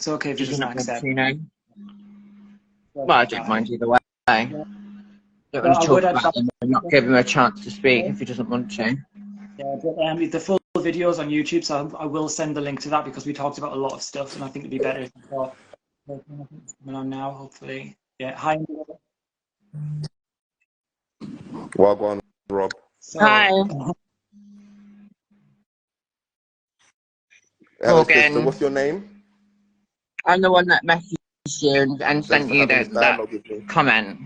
It's okay if She it doesn't doesn't want accept. to, you know. Yeah, Well, I don't mind either way. yeah. Don't But want I to talk would about advise. him and not give him a chance to speak if he doesn't want to. Yeah, but the full videos on YouTube, so I will send the link to that because we talked about a lot of stuff, and I think it'd be better if we saw what's going on now. Hopefully, yeah. Hi. Well, go on, Rob. Hi, So, Hello, sister. Morgan. What's your name? I'm the one that messaged you and Thanks sent for you having this that dialogue with me. comment.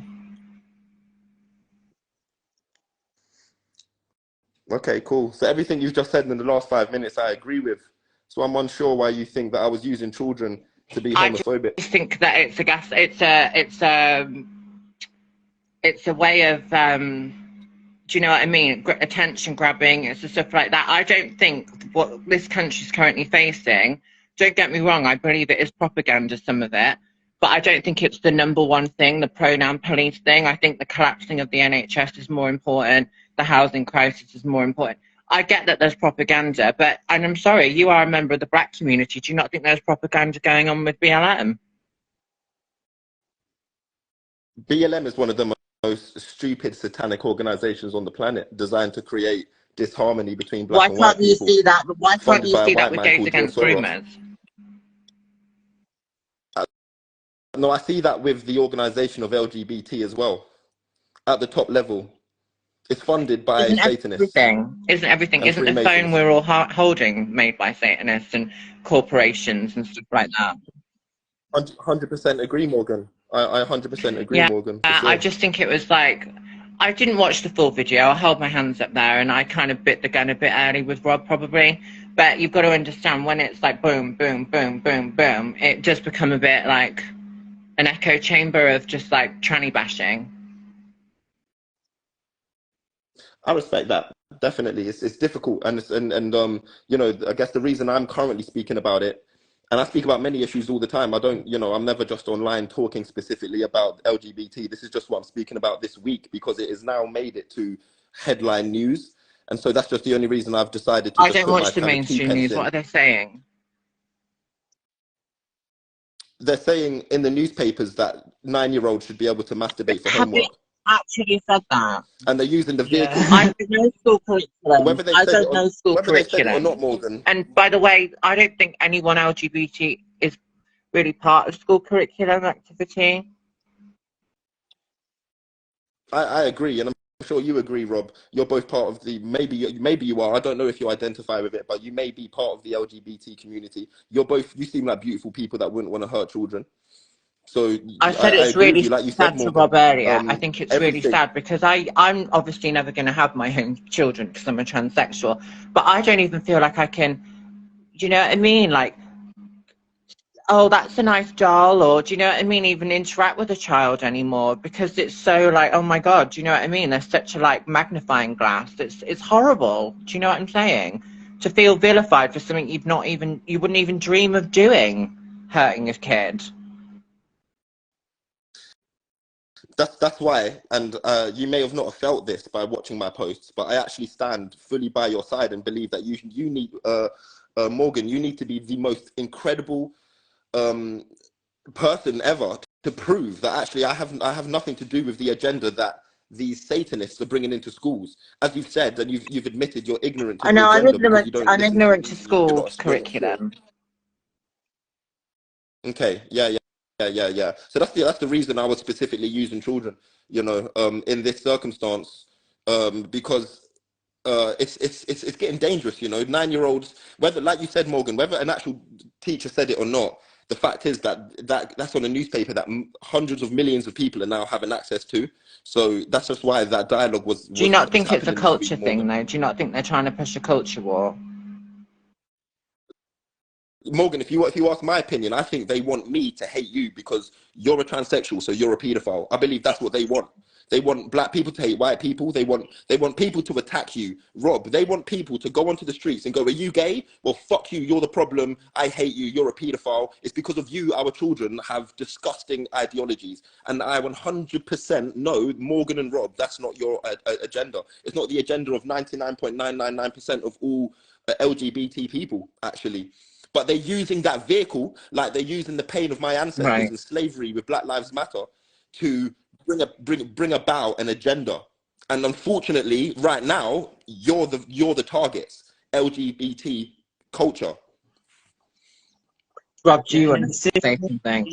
Okay, cool. So everything you've just said in the last 5 minutes, I agree with. So I'm unsure why you think that I was using children to be I homophobic. just think that it's a way of do you know what I mean? Attention grabbing, it's stuff like that. I don't think what this country's currently facing, don't get me wrong, I believe it is propaganda, some of it, but I don't think it's the number one thing, the pronoun police thing. I think the collapsing of the NHS is more important. The housing crisis is more important. I get that there's propaganda, and I'm sorry, you are a member of the black community. Do you not think there's propaganda going on with BLM? BLM is one of the most stupid satanic organizations on the planet, designed to create disharmony between black Why and white can't you people, see that? Why can't funded you by a see that white with man Gays called George Against Soros. Groomers? No, I see that with the organization of LGBT as well, at the top level. It's funded by Satanists and Isn't the phone Freemasons. we're all holding made by Satanists and corporations and stuff like that? 100% agree, Morgan. I 100% agree, Yeah, Morgan, for I sure. just think it was like, I didn't watch the full video. I held my hands up there and I kind of bit the gun a bit early with Rob probably. But you've got to understand when it's like boom, boom, boom, boom, boom, it does become a bit like an echo chamber of just like tranny bashing. I respect that. Definitely. It's difficult. And you know, I guess the reason I'm currently speaking about it, and I speak about many issues all the time. I don't, you know, I'm never just online talking specifically about LGBT. This is just what I'm speaking about this week because it has now made it to headline news. And so that's just the only reason I've decided to I just don't put my watch the kind of two mainstream pence news. What in. are they saying? They're saying in the newspapers that 9-year-olds should be able to masturbate for Have they homework. actually said that? And they're using the vehicle. yeah. I don't know school curriculum. Whether they I said it don't know school or not, curriculum. Morgan. And by the way, I don't think anyone LGBT is really part of school curriculum activity. I agree, and I'm sure you agree, Rob. You're both part of the maybe you are. I don't know if you identify with it, but you may be part of the LGBT community. You seem like beautiful people that wouldn't want to hurt children. So I said I it's agree with really you. Like you said, sad to Morgan. Rob earlier. I think it's really Everything. sad because I'm obviously never going to have my own children because I'm a transsexual, but I don't even feel like I can, do you know what I mean? Like, oh, that's a nice doll, or do you know what I mean? Even interact with a child anymore because it's so like, oh my God, do you know what I mean? There's such a like magnifying glass. It's horrible. Do you know what I'm saying? To feel vilified for something you wouldn't even dream of doing, hurting a kid. That's why, and you may have not felt this by watching my posts, but I actually stand fully by your side and believe that you need Morgan. You need to be the most incredible person ever to prove that actually I have nothing to do with the agenda that these Satanists are bringing into schools. As you've said, and you've admitted you're ignorant to I the know agenda because you don't I'm listen ignorant to you're school not curriculum. Okay, yeah. So that's the reason I was specifically using children, you know, in this circumstance, because it's getting dangerous, you know. 9-year-olds, whether, like you said, Morgan, whether an actual teacher said it or not, the fact is that's on a newspaper that hundreds of millions of people are now having access to. So that's just why that dialogue was Do you not think it's a happening this week, culture thing, though? Do you not think they're trying to push a culture war? Morgan, if you ask my opinion, I think they want me to hate you because you're a transsexual, so you're a paedophile. I believe that's what they want. They want black people to hate white people. They want people to attack you, Rob. They want people to go onto the streets and go, "Are you gay? Well, fuck you. You're the problem. I hate you. You're a paedophile. It's because of you. Our children have disgusting ideologies." And I 100% know, Morgan and Rob, that's not your agenda. It's not the agenda of 99.999% of all LGBT people, actually. but they're using that vehicle, like they're using the pain of my ancestors and slavery with Black Lives Matter to bring about an agenda. And unfortunately, right now, you're the targets, LGBT culture. Rob, do you want to say something?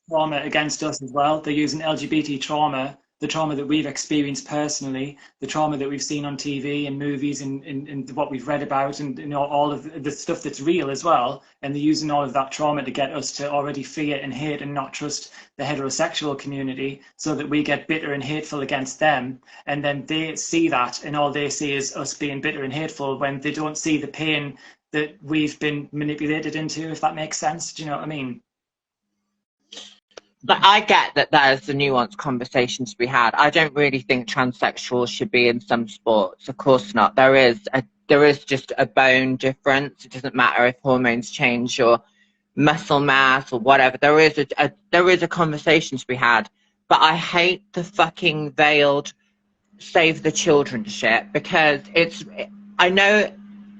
Trauma against us as well. They're using LGBT trauma, the trauma that we've experienced personally, the trauma that we've seen on TV and movies and what we've read about, and you know, all of the stuff that's real as well. And they're using all of that trauma to get us to already fear and hate and not trust the heterosexual community, so that we get bitter and hateful against them. And then they see that, and all they see is us being bitter and hateful, when they don't see the pain that we've been manipulated into, if that makes sense. Do you know what I mean? But I get that there's a nuanced conversation to be had. I don't really think transsexuals should be in some sports. Of course not. There is just a bone difference. It doesn't matter if hormones change your muscle mass or whatever. There is a conversation to be had. But I hate the fucking veiled save the children shit, because I know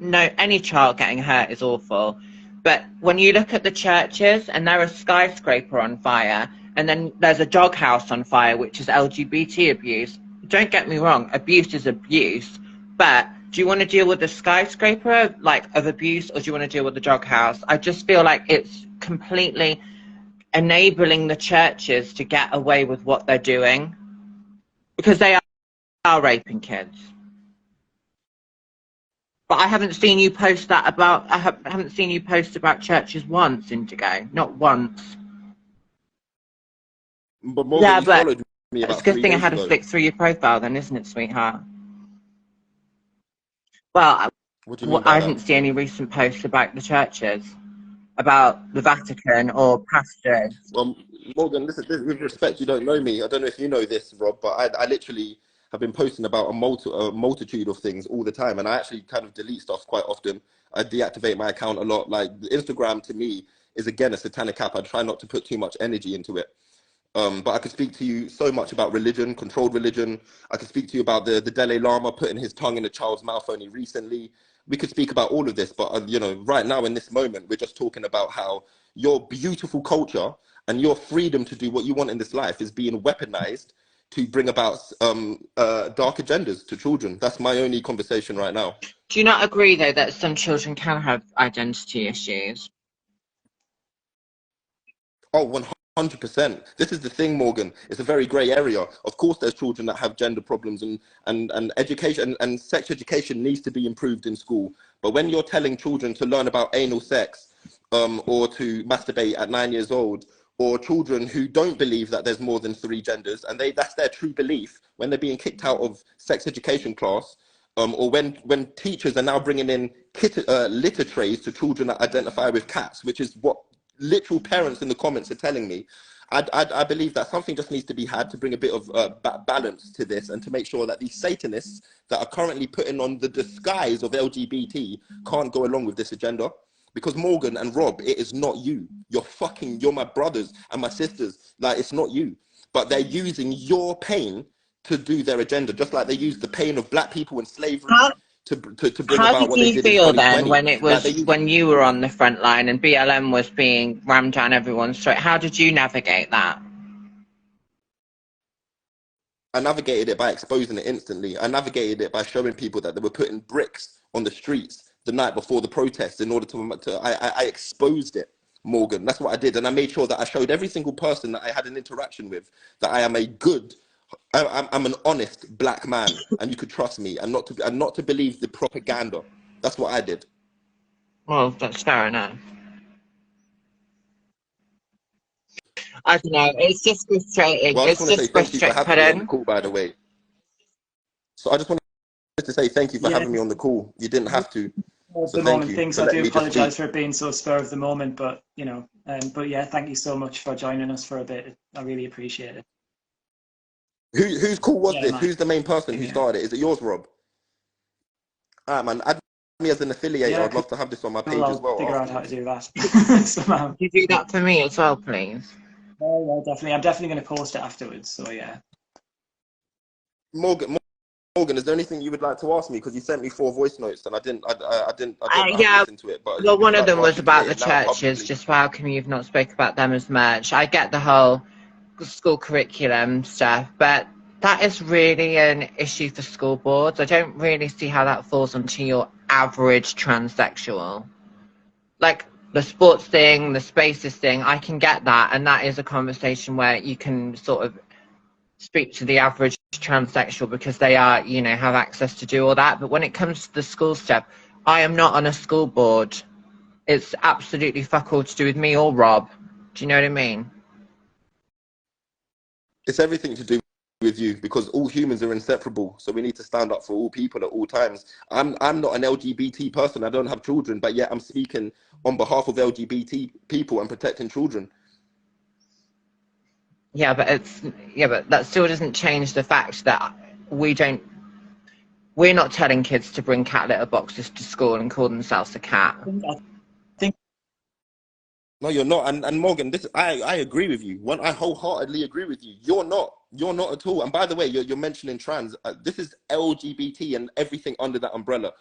any child getting hurt is awful. But when you look at the churches and there's a skyscraper on fire, and then there's a doghouse on fire, which is LGBT abuse. Don't get me wrong, abuse is abuse. But do you want to deal with the skyscraper of abuse, or do you want to deal with the doghouse? I just feel like it's completely enabling the churches to get away with what they're doing, because they are raping kids. But I haven't seen you post that about. I haven't seen you post about churches once, Indigo. Not once. But Morgan, you followed me about it's a good 3 thing I days had ago. to flick through your profile, then, isn't it, sweetheart? Well, What do you mean by I that? didn't see any recent posts about the churches, about the Vatican or pastors. Well, Morgan, listen, with respect, you don't know me. I don't know if you know this, Rob, but I literally have been posting about a multitude of things all the time, and I actually kind of delete stuff quite often. I deactivate my account a lot. Like, Instagram to me is, again, a satanic app. I try not to put too much energy into it. But I could speak to you so much about religion, controlled religion. I could speak to you about the Dalai Lama putting his tongue in a child's mouth only recently. We could speak about all of this, but you know, right now in this moment, we're just talking about how your beautiful culture and your freedom to do what you want in this life is being weaponized to bring about dark agendas to children. That's my only conversation right now. Do you not agree, though, that some children can have identity issues? Oh, 100%. This is the thing, Morgan. It's a very grey area. Of course, there's children that have gender problems, and education and sex education needs to be improved in school. But when you're telling children to learn about anal sex, or to masturbate at 9 years old, or children who don't believe that there's more than 3 genders, and that's their true belief when they're being kicked out of sex education class, or when teachers are now bringing in litter trays to children that identify with cats, which is what literal parents in the comments are telling me. I believe that something just needs to be had to bring a bit of balance to this, and to make sure that these Satanists that are currently putting on the disguise of LGBT can't go along with this agenda. Because Morgan and Rob, it is not you. You're my brothers and my sisters. Like, it's not you. But they're using your pain to do their agenda, just like they used the pain of black people in slavery to bring about what they did in 2020. How did you feel then when it was when you were on the front line and BLM was being rammed down everyone's throat? How did you navigate that? I navigated it by exposing it instantly. I navigated it by showing people that they were putting bricks on the streets the night before the protests in order I exposed it, Morgan. That's what I did. And I made sure that I showed every single person that I had an interaction with that I am I'm an honest black man, and you could trust me, and not to believe the propaganda. That's what I did. Well, that's fair enough. I don't know. It's just frustrating. Well, I just want to say thank you for having me on the call, by the way. So I just wanted to say thank you for having me on the call. You didn't have to. So thank you. Things. I do apologise for it being so spur of the moment, but you know, but yeah, thank you so much for joining us for a bit. I really appreciate it. Whose call was this? Man. Who's the main person who started it? Is it yours, Rob? Alright, man. Add me as an affiliate. Yeah, I'd love to have this on my page as well. I'll figure out how to do that somehow. Can you do that for me as well, please? Yeah, definitely. I'm definitely going to post it afterwards. So yeah. Morgan, Morgan, is there anything you would like to ask me? Because you sent me 4 voice notes and I didn't Yeah, listen to it. But well, if one you'd of like them to was about articulate the it now churches, publicly. just how come you've not spoke about them as much. I get the whole school curriculum stuff, but that is really an issue for school boards. I don't really see how that falls onto your average transsexual. Like the sports thing, the spaces thing, I can get that, and that is a conversation where you can sort of speak to the average transsexual because they are, you know, have access to do all that. But when it comes to the school stuff, I am not on a school board. It's absolutely fuck all to do with me or Rob. Do you know what I mean? It's everything to do with you, because all humans are inseparable. So we need to stand up for all people at all times. I'm not an LGBT person. I don't have children, but yet I'm speaking on behalf of LGBT people and protecting children. Yeah, but that still doesn't change the fact that we're not telling kids to bring cat litter boxes to school and call themselves a cat. I think No, you're not. And Morgan, I agree with you. I wholeheartedly agree with you. You're not at all. And by the way, you're mentioning trans. This is LGBT and everything under that umbrella.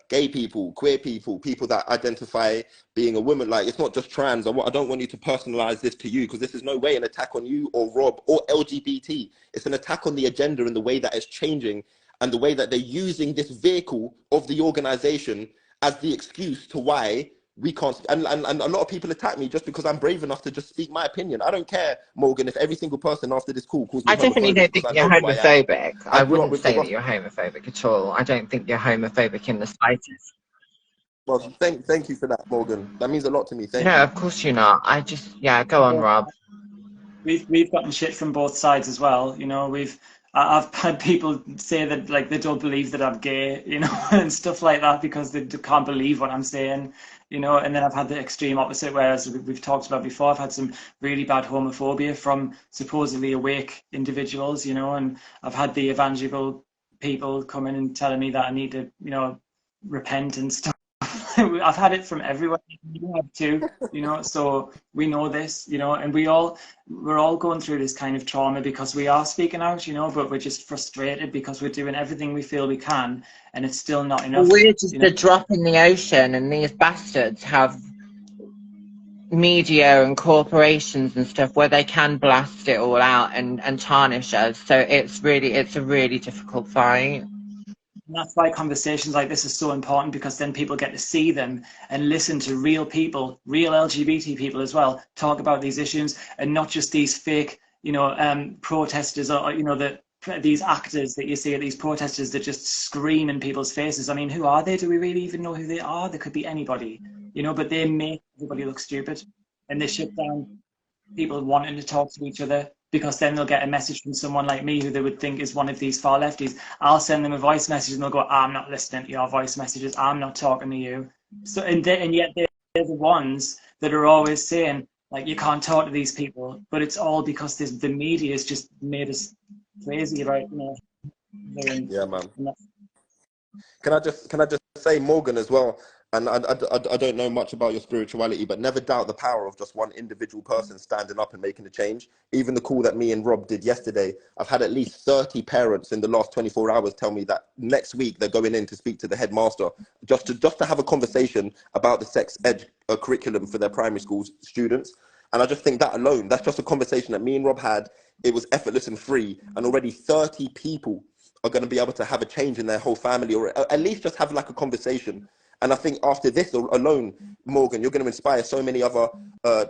Gay people, queer people, people that identify being a woman. Like, it's not just trans. I don't want you to personalize this to you, because this is no way an attack on you or Rob or LGBT. It's an attack on the agenda and the way that it's changing and the way that they're using this vehicle of the organization as the excuse to why we can't. And a lot of people attack me just because I'm brave enough to just speak my opinion. I don't care, Morgan, if every single person after this call calls me I definitely homophobic, don't because think I you're know who I am. homophobic. I grew up wouldn't with the say that you're homophobic at all. I don't think you're homophobic in the slightest. Well, thank you for that, Morgan. That means a lot to me. Thank No, you. of course you're not. Yeah, go on, Rob. we've gotten shit from both sides as well. You know, I've had people say that, like, they don't believe that I'm gay, you know, and stuff like that because they can't believe what I'm saying, you know. And then I've had the extreme opposite, whereas we've talked about before, I've had some really bad homophobia from supposedly awake individuals, you know, and I've had the evangelical people come in and telling me that I need to, you know, repent and stuff. I've had it from everywhere. You have too, you know. So we know this, you know, and we're all going through this kind of trauma because we are speaking out, you know, but we're just frustrated because we're doing everything we feel we can, and it's still not Well, enough. we're just You know? a drop in the ocean, and these bastards have media and corporations and stuff where they can blast it all out and tarnish us. So it's a really difficult fight. And that's why conversations like this are so important, because then people get to see them and listen to real people, real LGBT people as well, talk about these issues, and not just these fake, you know, protesters, or, you know, these actors that you see at these protesters that just scream in people's faces. I mean, who are they? Do we really even know who they are? They could be anybody, you know, but they make everybody look stupid, and they shut down people wanting to talk to each other, because then they'll get a message from someone like me who they would think is one of these far lefties. I'll send them a voice message and they'll go, I'm not listening to your voice messages. I'm not talking to you. So, and yet they're the ones that are always saying, like, you can't talk to these people. But it's all because the media has just made us crazy about, you know. Yeah, man. Can I just say, Morgan, as well? And I don't know much about your spirituality, but never doubt the power of just one individual person standing up and making a change. Even the call that me and Rob did yesterday, I've had at least 30 parents in the last 24 hours tell me that next week they're going in to speak to the headmaster just to have a conversation about the sex ed curriculum for their primary school students. And I just think that alone, that's just a conversation that me and Rob had. It was effortless and free, and already 30 people are going to be able to have a change in their whole family, or at least just have like a conversation. And I think after this alone, Morgan, you're going to inspire so many other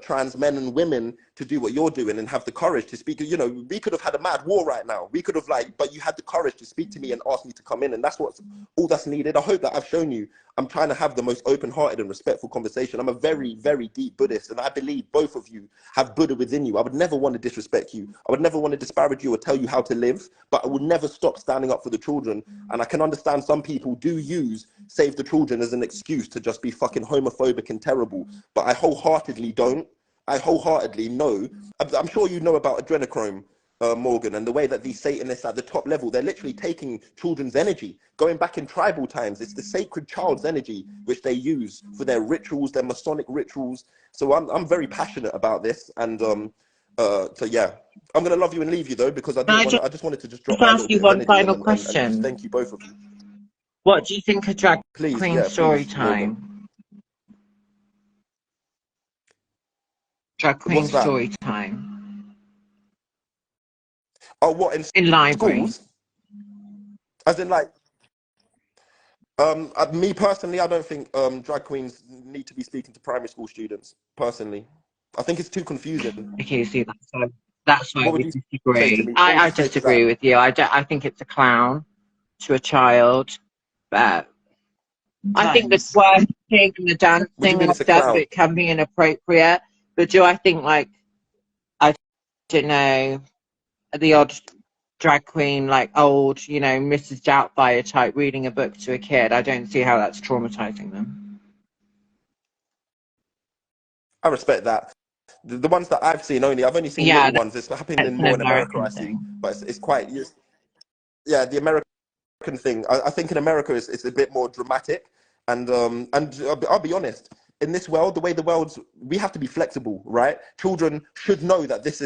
trans men and women to do what you're doing and have the courage to speak. You know, we could have had a mad war right now. We could have, like, but you had the courage to speak to me and ask me to come in. And that's all that's needed. I hope that I've shown you I'm trying to have the most open-hearted and respectful conversation. I'm a very, very deep Buddhist, and I believe both of you have Buddha within you. I would never want to disrespect you. I would never want to disparage you or tell you how to live, but I would never stop standing up for the children. And I can understand some people do use Save the Children as an excuse to just be fucking homophobic and terrible, but I wholeheartedly don't. I wholeheartedly know. I'm sure you know about adrenochrome, Morgan, and the way that these Satanists at the top level, they're literally taking children's energy. Going back in tribal times, it's the sacred child's energy which they use for their rituals, their Masonic rituals. So I'm very passionate about this, and So yeah, I'm gonna love you and leave you though, because I Can didn't I want. just I just wanted to just drop my ask little you bit of one energy in final and just thank question? you both of you. What do you think of drag Please, queen yeah, story please, Morgan. time? Drag queen What's that? story time Oh, what in library? schools? As in, like, me personally, I don't think drag queens need to be speaking to primary school students. Personally, I think it's too confusing. Okay, see, that's where What would we you say to disagree. me? What would I you say to that? disagree with you. I think it's a clown to a child. But I think the Times. twerking and the What do you dancing mean and it's a stuff, clown? it can be inappropriate. But do I think, like, I don't know, the odd drag queen, like old, you know, Mrs. Doubtfire type reading a book to a kid, I don't see how that's traumatizing them. I respect that. The ones that I've only seen Yeah, little ones. It's happening that's in an more in America, I American see. thing. But it's quite, yeah, the American thing. I think in America it's a bit more dramatic, and I'll be honest. In this world, the way the world's, we have to be flexible, right? Children should know that this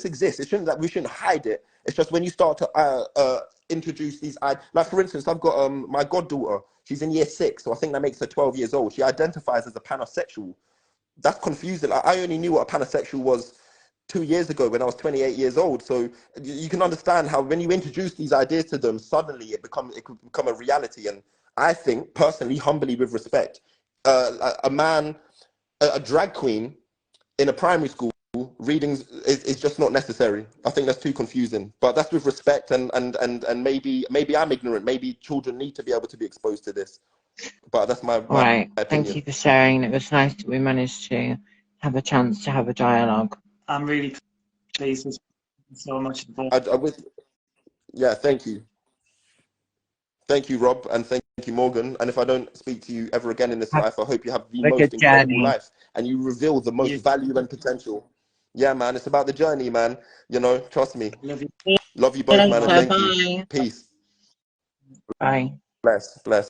exists. It shouldn't that we shouldn't hide it. It's just when you start to introduce these, like for instance, I've got my goddaughter. She's in year 6, so I think that makes her 12 years old. She identifies as a pansexual. That's confusing. I only knew what a pansexual was 2 years ago when I was 28 years old. So you can understand how when you introduce these ideas to them, suddenly it could become a reality. And I think personally, humbly, with respect, a man, a drag queen in a primary school readings is just not necessary. I think that's too confusing. But that's with respect, and maybe I'm ignorant. Maybe children need to be able to be exposed to this. But that's my All right. Thank opinion. you for sharing. It was nice that we managed to have a chance to have a dialogue. I'm really pleased with so much. I would, yeah, thank you, Rob, and thank you, Morgan. And if I don't speak to you ever again in this Have life, I hope you have the a good most incredible journey. life and you reveal the most You value and potential. Yeah, man, it's about the journey, man. Trust me. love you. Love you See you both, man, and later. thank you. Bye. Peace. Bye. Bless.